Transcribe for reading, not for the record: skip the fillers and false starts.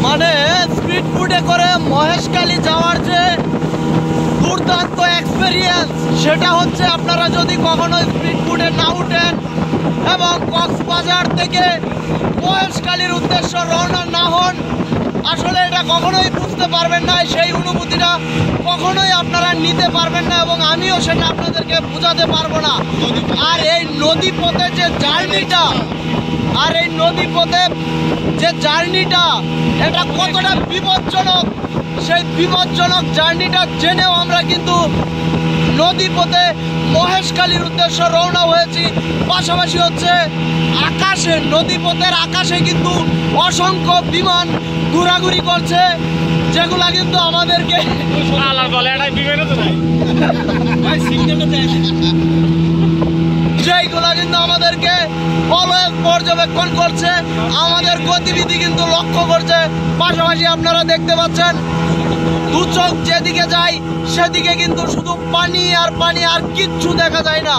মানে স্পিড বোটে করে মহেশখালী যাওয়ার যে দুর্দান্ত এক্সপেরিয়েন্স, সেটা হচ্ছে আপনারা যদি কখনো স্পিড বোটে না উঠেন এবং কক্সবাজার থেকে মহেশখালীর উদ্দেশ্য রওনা না হন, আসলে এটা কখনোই বুঝতে পারবেন না। সেই অনুভূতিটা কখনোই আপনারা নিতে পারবেন না এবং আমিও সেটা আপনাদেরকে বোঝাতে পারবো না। আর এই নদী পথে যে জার্নিটা এটা কতটা বিপজ্জনক, সেই বিপজ্জনক জার্নিটা জেনেও আমরা কিন্তু নদী পথে মহেশখালীর উদ্দেশ্যে রওনা হয়েছি। পাশাপাশি হচ্ছে আকাশে, নদী পথের আকাশে কিন্তু অসংখ্য বিমান ঘোরাঘুরি করছে, যেগুলা কিন্তু আমাদেরকে যেগুলা কিন্তু আমাদেরকে অলওয়েজ পর্যবেক্ষণ করছে, আমাদের গতিবিধি কিন্তু লক্ষ্য করছে। পাশাপাশি আপনারা দেখতে পাচ্ছেন দু চোখ যেদিকে যায় সেদিকে কিন্তু শুধু পানি আর পানি, আর কিচ্ছু দেখা যায় না।